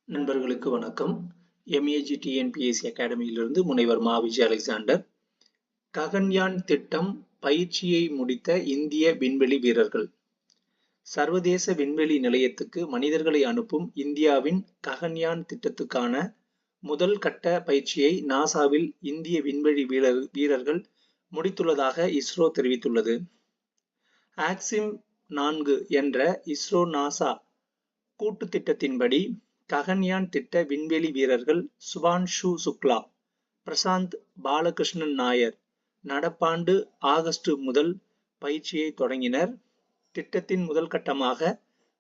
நண்பர்களுக்கு வணக்கம். MEG TNPSC அகாடமியிலிருந்து முனைவர் மா. விஜய் அலெக்சாண்டர். ககன்யான் திட்டம் பயிற்சியை முடித்த இந்திய விண்வெளி வீரர்கள். சர்வதேச விண்வெளி நிலையத்துக்கு மனிதர்களை அனுப்பும் இந்தியாவின் ககன்யான் திட்டத்துக்கான முதல் கட்ட பயிற்சியை நாசாவில் இந்திய விண்வெளி வீரர்கள் முடித்துள்ளதாக இஸ்ரோ தெரிவித்துள்ளது. ஆக்சிம் 4 என்ற இஸ்ரோ நாசா கூட்டு திட்டத்தின்படி ககன்யான் திட்ட விண்வெளி வீரர்கள் சுபான்ஷு சுக்லா, பிரசாந்த் பாலகிருஷ்ணன் நாயர் நடப்பாண்டு ஆகஸ்ட் முதல் பயிற்சியை தொடங்கினர். திட்டத்தின் முதல் கட்டமாக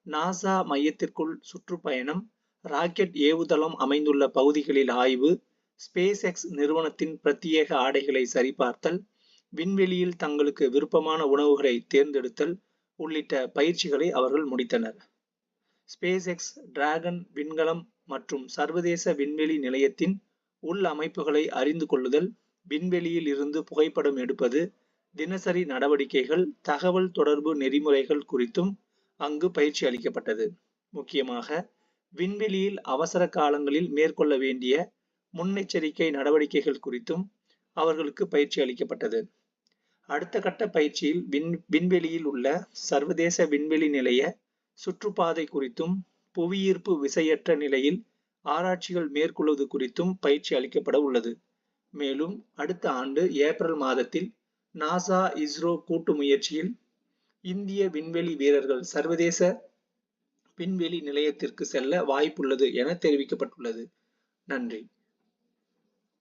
நாசா மையத்திற்குள் சுற்றுப்பயணம், ராக்கெட் ஏவுதளம் அமைந்துள்ள பகுதிகளில் ஆய்வு, ஸ்பேஸ் எக்ஸ் நிறுவனத்தின் பிரத்யேக ஆடைகளை சரிபார்த்தல், விண்வெளியில் தங்களுக்கு விருப்பமான உணவுகளை தேர்ந்தெடுத்தல் உள்ளிட்ட பயிற்சிகளை அவர்கள் முடித்தனர். ஸ்பேஸ் எக்ஸ் டிராகன் விண்கலம் மற்றும் சர்வதேச விண்வெளி நிலையத்தின் உள் அமைப்புகளை அறிந்து கொள்ளுதல், விண்வெளியில் இருந்து புகைப்படம் எடுப்பது, தினசரி நடவடிக்கைகள், தகவல் தொடர்பு நெறிமுறைகள் குறித்தும் அங்கு பயிற்சி அளிக்கப்பட்டது. முக்கியமாக விண்வெளியில் அவசர காலங்களில் மேற்கொள்ள வேண்டிய முன்னெச்சரிக்கை நடவடிக்கைகள் குறித்தும் அவர்களுக்கு பயிற்சி அளிக்கப்பட்டது. அடுத்த கட்ட பயிற்சியில் விண்வெளியில் உள்ள சர்வதேச விண்வெளி நிலைய சுற்றுப்பாதை குறித்தும், புவியீர்ப்பு விசையற்ற நிலையில் ஆராய்ச்சிகள் மேற்கொள்வது குறித்தும் பயிற்சி அளிக்கப்பட உள்ளது. மேலும் அடுத்த ஆண்டு ஏப்ரல் மாதத்தில் நாசா இஸ்ரோ கூட்டு முயற்சியில் இந்திய விண்வெளி வீரர்கள் சர்வதேச விண்வெளி நிலையத்திற்கு செல்ல வாய்ப்புள்ளது என தெரிவிக்கப்பட்டுள்ளது. நன்றி.